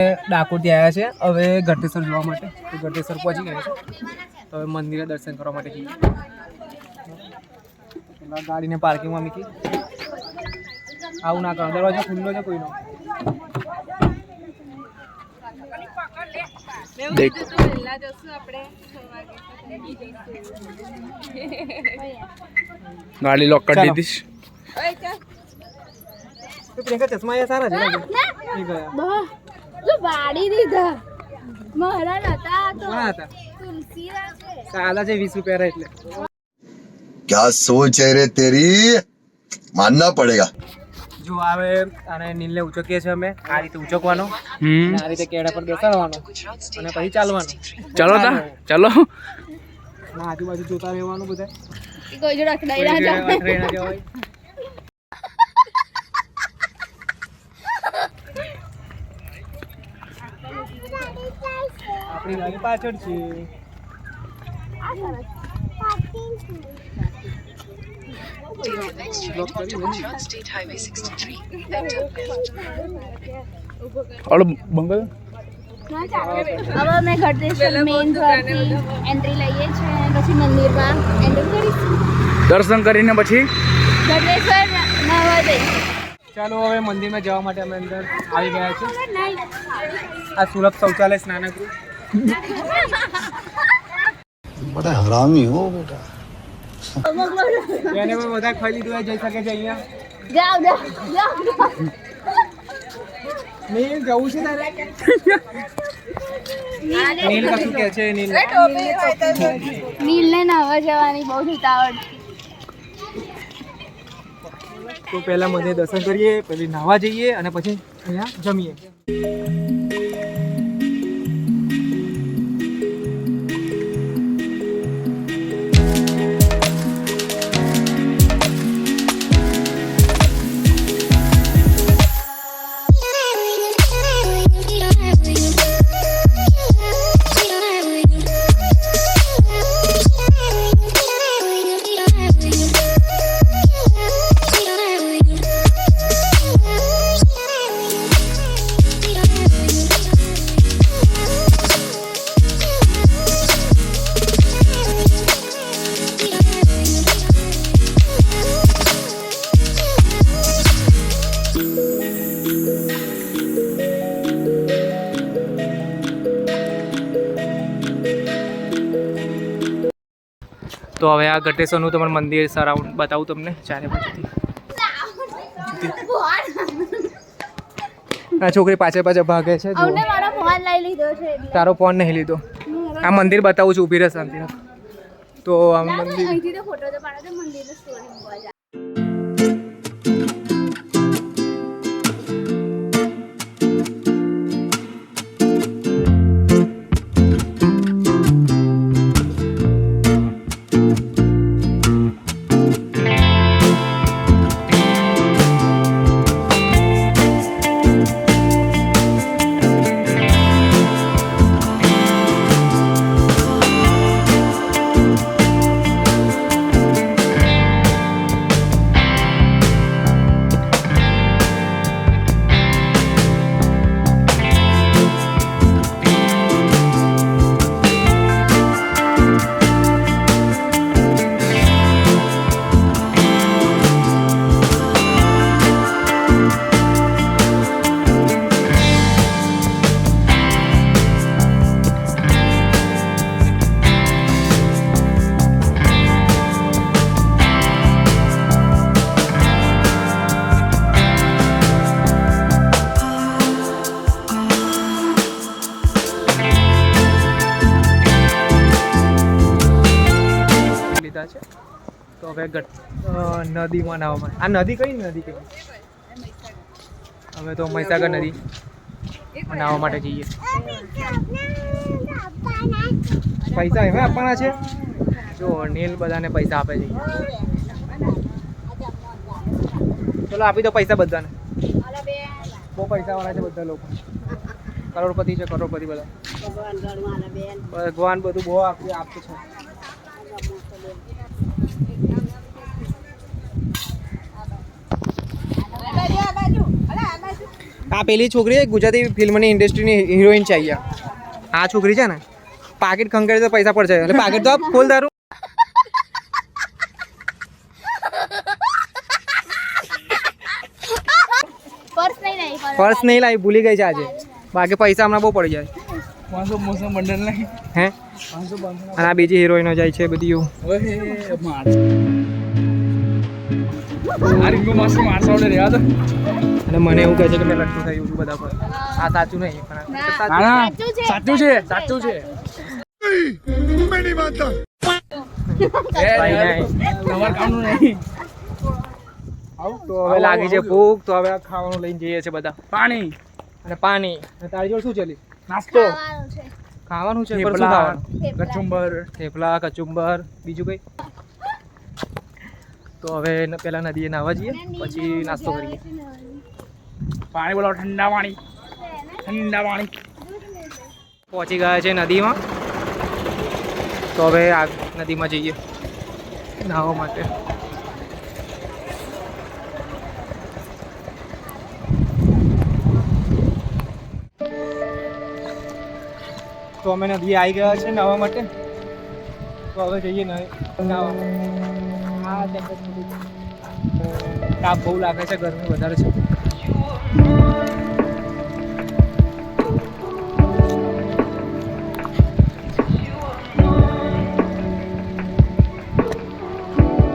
ડાકોરથી આવ્યા છે હવે ગઢેશ્વર જોવા માટે. તો ગઢેશ્વર પહોંચી ગયા છે તો હવે મંદિરે દર્શન કરવા માટે જઈએ. ગાડીને પાર્કિંગમાં મૂકી આવું ના કરો, દરવાજો ખુલ્લો છે કોઈનો. ગાડી લોક કરી દીધી. ચશ્મા સારા છે. વાડી દીધા મારા નતા તો તુલસીના છે, સાદા છે 20 રૂપિયા એટલે. क्या सोच है रे तेरी, मानना पड़ेगा. જો આવે અને નીલને ઉચકીએ છીએ અમે આ રીતે ઉચકવાનો અને આ રીતે કેડા પર બેસાડવાનો અને પછી ચાલવાનું. ચલો તા ચલો. અને આજુબાજુ જોતા રહેવાનું બધા. કોઈ જો રખડાઈ ના જાય. આપણી ગાડી પાછળ છે. ઓલો બંગલ હવે અમે ગઢેશ્વર મેઇન દ્વારથી એન્ટ્રી લઈએ છીએ પછી મંદિરમાં એન્ટર કરીશું. દર્શન કરીને પછી ગઢેશ્વર નવા જઈશું. ચાલો હવે મંદિરમાં જવા માટે અમે અંદર આવી ગયા છે. આ સુલભ શૌચાલય સ્નાનગૃહ. बड़ा हरामी हो बेटा. એને પણ બધા ખાઈ લીધું જઈ શકે છે અહીંયા. જાઓ જાઓ જાઓ. નીલ જવું છે તારે? નીલ કશું કે છે? નીલ નીલને નવા જવાની બહુ ઉતાવળ. તો પહેલા મંદિર દર્શન કરીએ, પછી નાહવા જઈએ અને પછી અહીંયા જમીએ. તો હવે આ ગઢેશ્વરનું તમારું મંદિર સરાઉન્ડ બતાવું તમને ચારે બાજુથી. આ છોકરી પાછળ પાછળ ભાગે છે. અમને મારો ફોન લઈ લીધો છે. તારો ફોન નહીં લીધો. આ મંદિર બતાવું છું, ઊભી રહે શાંતિ. તો આ મંદિર અહીંથી તો ફોટો તો પાડો તો મંદિરની સ્ટોરી મૂકવા જાય. છે તો હવે નદીમાં નાહવામાં. આ નદી કઈ નદી કહેવાય? હવે તો મહીસાગર નદી નાહવા માટે જઈએ. પૈસા એમાં આપવાના છે. જો નીલ બધાને પૈસા આપે છે. ચલો આપી દો પૈસા બધાને. બહુ પૈસા વાળા છે બધા લોકો. કરોડપતિ છે, કરોડપતિ બધા. ભગવાન બધું બહુ આપતું છે. આ પેલી છોકરી ગુજરાતી ફિલ્મની ઇન્ડસ્ટ્રીની હિરોઈન છે અહીંયા. આ છોકરી છે ને પાકીટ ખંખેરી તો પૈસા પડશે એટલે પાકીટ તો ખોલ તારું. પર્સ નહીં લાવી ભૂલી ગઈ છે આજે બાકી પૈસા હમણાં બહુ પડી જાય. 500 મોસમ બંડલ નહીં હે 500 અને આ બીજી હિરોઈનો જાય છે બધી એવું. ઓહે માર આ રીંગો માસી મારસા ઓલે રહ્યા તો અને મને એવું કહે છે કે મેં લટ્ટુ થયું છું બધા પર. આ સાચું નહીં પણ આ સાચું. ના સાચું છે સાચું છે मैं नहीं मानता ભાઈ નહીં. તમાર કામનું નહીં તો હવે લાગી છે ભૂખ તો હવે આ ખાવાનું લઈને જઈએ છે બધા પાણી અને પાણી. અને તારી જોડે શું ચાલી નાસ્તો ખાવાનું છે પણ શું થેપલા ખાવાનું? કચુંબર થેપલા કચુંબર બીજું કઈ. તો હવે પેલા નદીએ નાહવા જઈએ પછી નાસ્તો કરીએ. પાણી બોલાવો ઠંડા પાણી ઠંડા પાણી પહોંચી ગયા છે નદીમાં તો હવે આ નદીમાં જઈએ નાહવા માટે. તો અમે નદી આવી ગયા છે નાહવા માટે તો હવે જઈએ નાહવા. તાપ બહુ લાગે છે ગરમી વધારે છે.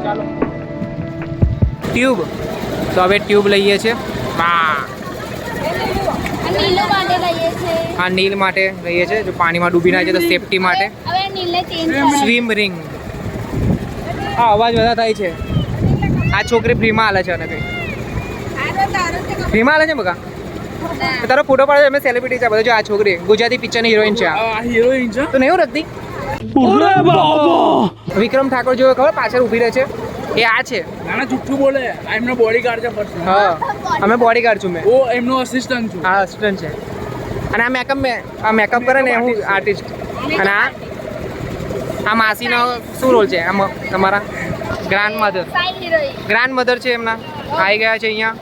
ચાલો ટ્યુબ તો હવે ટ્યુબ લઈએ છીએ. નીલો માટે લઈએ છે. આ નીલ માટે લઈએ છીએ જો પાણીમાં ડૂબી ના જાય તો સેફટી માટે. હવે નીલને ચેન્જ સ્વિમ રિંગ. આ અવાજ બધા થાય છે. આ છોકરી ફ્રીમાં હાલે છે અને કંઈ ફ્રીમાં હાલે છે બકા. તારો ફોટો પાડે અમે સેલિબ્રિટી છે બધા. જો આ છોકરી ગુજરાતી પિક્ચરની હિરોઈન છે. આ હિરોઈન છે તો નહીં રખતી. વિક્રમ ઠાકોર જેવો ખબર પાછળ ઊભી રહે છે એ આ છે. નાના જુઠ્ઠું બોલે આ એમનો બોડીગાર્ડ છે પર્સન હા અમે બોડીગાર્ડ છું મેં. ઓ એમનો અસિસ્ટન્ટ છું હા સ્ટુડન્ટ છે. અને આ મેકઅપ કરે ને હું આર્ટિસ્ટ. અને આ માસીનો શું રોલ છે આમાં તમારા? Grand mother. Side heroine. Grand mother છે એમના. આવી ગયા છે અહીંયા.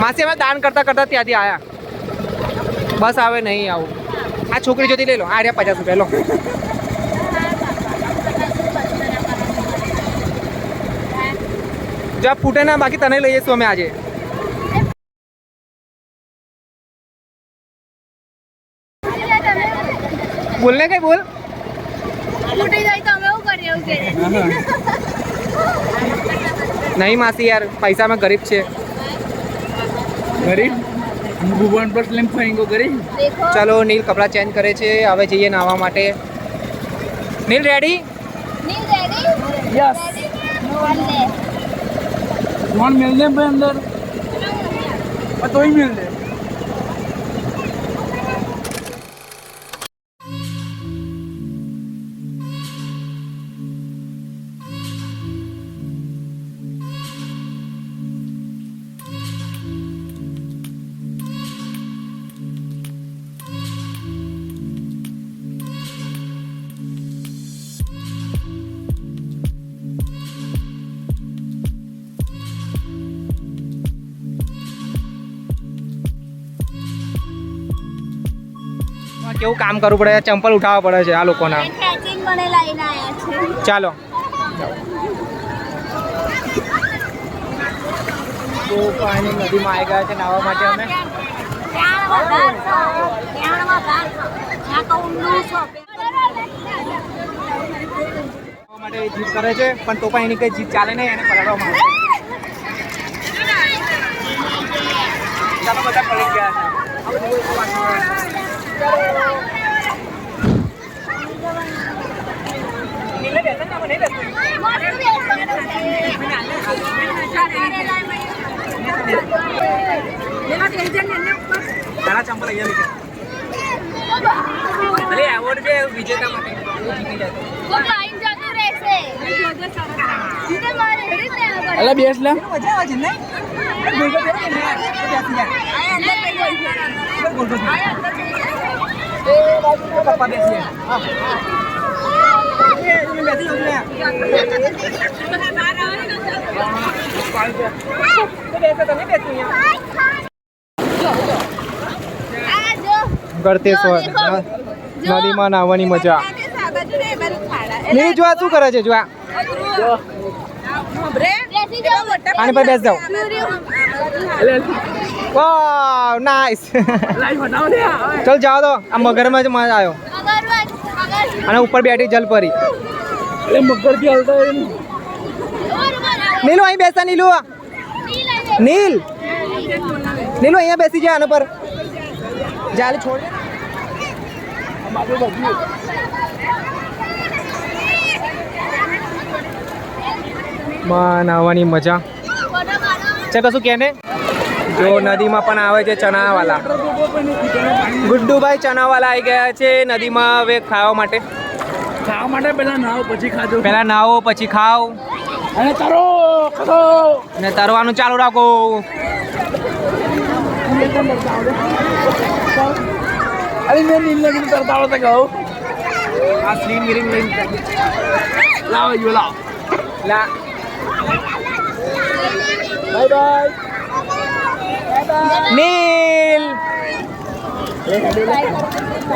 માસી અમે દાન કરતા કરતા ત્યાંથી આયા. બસ આવે નહીં આવું. આ છોકરી જોતી લઈ લો. આ રહ્યા 50 રૂપિયા લો. જો આ ફૂટે ના બાકી તને લઈ જઈશું અમે આજે. બોલ ને કઈ બોલ. ફૂટી જાય તો અમે એવું કરીએ એવું કે નહીં માસી યાર પૈસામાં ગરીબ છે. ગરીબ ભુવન પર સ્લેમ ફાઈંગો કરી દેખો ચલો નીલ કપડાં ચેન્જ કરે છે. હવે જઈએ નાહવા માટે. નીલ રેડી? નીલ રેડી યસ વનલે કોણ મિલ દે ભાઈ અંદર તોય મિલ દે કેવું કામ કરવું પડે? ચંપલ ઉઠાવવા પડે છે આ લોકોના. ખેંચીને મને લઈને આવ્યા છે. ચાલો તો પાણી નદીમાં આવી ગયા છે નાહવા માટે અમે. ત્યાં તો ઊંડું છે. નાહવા માટે જીત કરે છે પણ તો પણ એની કઈ જીત ચાલે નહીં. એને પલાળવામાં આવે છે. ચાલો બધા પલળી ગયા તારા ચંપલ અહીંયા અરે એવોર્ડ છે વિજેતા માટે. અલા બેસ લે મજા આવે છે નહીં? પપ્પા બેસીએ. બેસી જાઉં ગળતેશ્વર નદીમાં નાહવાની મજા. નહીં જો શું કરે છે જો આની પર બેસ જાઓ. વાવ નાઈસ. ચલ જાઓ તો આ મગરમાં જ મજા આવ્યો અને ઉપર બેઠી જલપરી. મગરથી હલતા નીલુ અહીં બેસતા નીલુ. નીલ નીલુ અહીંયા બેસી જાય આના પર. જાલે છોડ. માં નાહવાની મજા છે કશું કે ને. જો નદીમાં પણ આવે છે ચણાવાલા. ગુડ્ડુભાઈ ચણાવાલા આવી ગયા છે નદીમાં હવે ખાવા માટે. ખાવા માટે પહેલા નાવ પછી ખાજો. પહેલા નાહો પછી ખાઓ અને તરો ખરો અને તરવાનું ચાલુ રાખો. અરે મેં નીલ લગીને તરતા આવડતા કહું. આ સ્લીમ ગીરિંગ લઈને લાવ યુ લાવ. લા બાય બાય. નીલ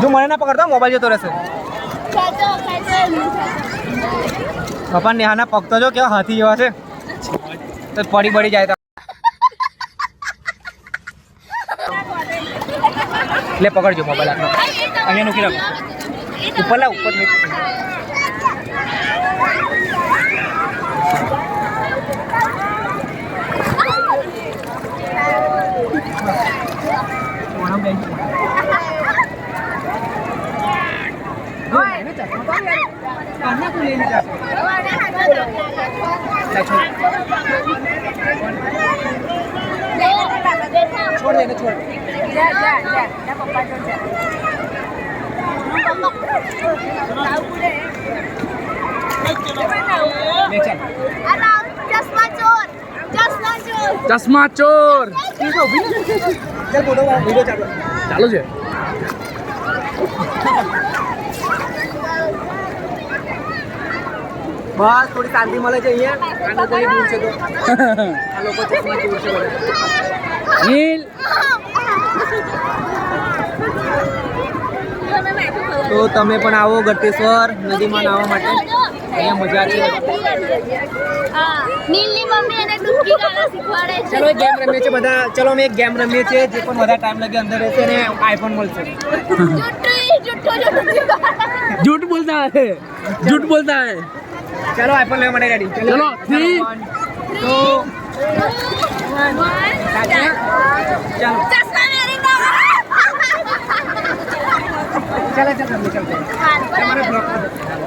જો મને ના પકડતો મોબાઈલ જતો રહેશે. પપ્પા નેહાના પગ તો જો કેવા હાથી જેવા છે તો પડી બળી જાય તો. લે પકડજો મોબાઈલ આટલો અહીંયા મૂકી રાખો. ઉપર લા ઉપર छोड़ देना छोड़. ચશ્મા ચોર. चल फोटो वीडियो चालू. ચાલુ છે. બસ થોડી શાંતિ મળે છે અહીંયા. આ લોકો દૂર છે તો આ લોકો ચશ્મા દૂર છે બધા. નીલ તો તમે પણ આવો ગળતેશ્વર નદીમાં નાહવા માટે. અહીંયા મજા છે. નીલની મમ્મી એને ડૂબકી કાઢવા શીખવાડે છે. ચલો એક ગેમ રમીએ છીએ બધા. ચલો અમે એક ગેમ રમીએ છીએ જે પણ વધારે ટાઈમ લાગે અંદર રહેશે અને આઈફોન મળશે. झूठ बोलता है. झूठ बोलता है. ચલો આઈફોન લેવા માટે રેડી. ચલો 3 તો ચાલો ચશ્મા મેરી નો. ચાલો ચાલો ચાલો તમારે બ્લોક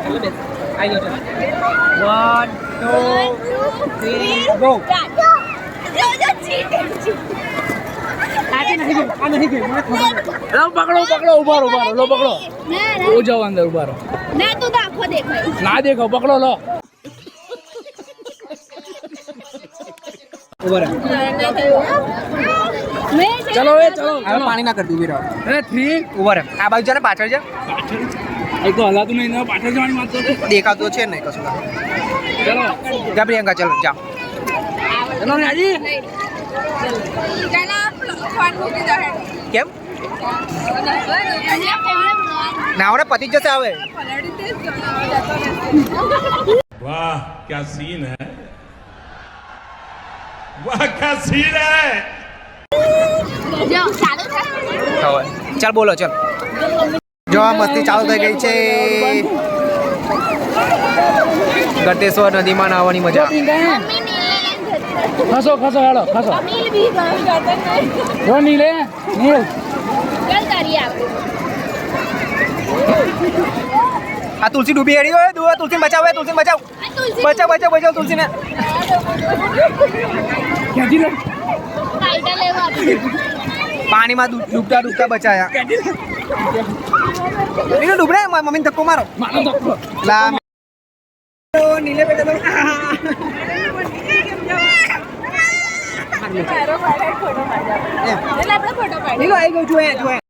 ચાલો બેસ આવી જાઓ. 1 2 3 ગો. આ નહીં ગયું મને ખબર નથી. લો પકડો પકડો ઉભા રહો ઉભા રહો. લો પકડો. ઓ જાઓ અંદર ઉભા રહો. ના તું તો આખો દેખાય. ના દેખો પકડો લો. ઉભા રહો. ચલો એ ચલો હવે પાણી ના કરતી ઉભી રહો. અરે 3 ઉભા રહો. આ બાજુ જા ને પાછળ જા. એ તો હલાતું નહીં ને પાછળ જવાની વાત તો. દેખાતું છે નહીં કશું. ચલો જા પ્રિયંકા ચલો જા. ચલો રાજી. કેમ નાવડે પતી જશે હવે. वाह क्या सीन है वाह क्या सीन है ચાલ બોલો ચાલ. જો આ મસ્તી ચાલુ થઈ ગઈ છે. ગળતેશ્વર નદીમાં નાહવાની મજા. ખસો ખસો હેડો ખસો. નીલ બી ગયો. જો નીલે નીલ. ચલ તારી આપ. આ તુલસી ડૂબી હેડી હોય. દુઆ તુલસી બચાવ. તુલસી બચાવ. બચાવ બચાવ બચાવ તુલસી ને. ક્યાંથી લે. કાયદા લેવા. પાણીમાં ડૂબતા ડૂબતા બચાયા. નીલે ડૂબડે મમ્મીને ધક્કો મારો. મારો ધક્કો. લા નીલે બેટા તો નીલો આવી ગયો. જોઈએ જોઈએ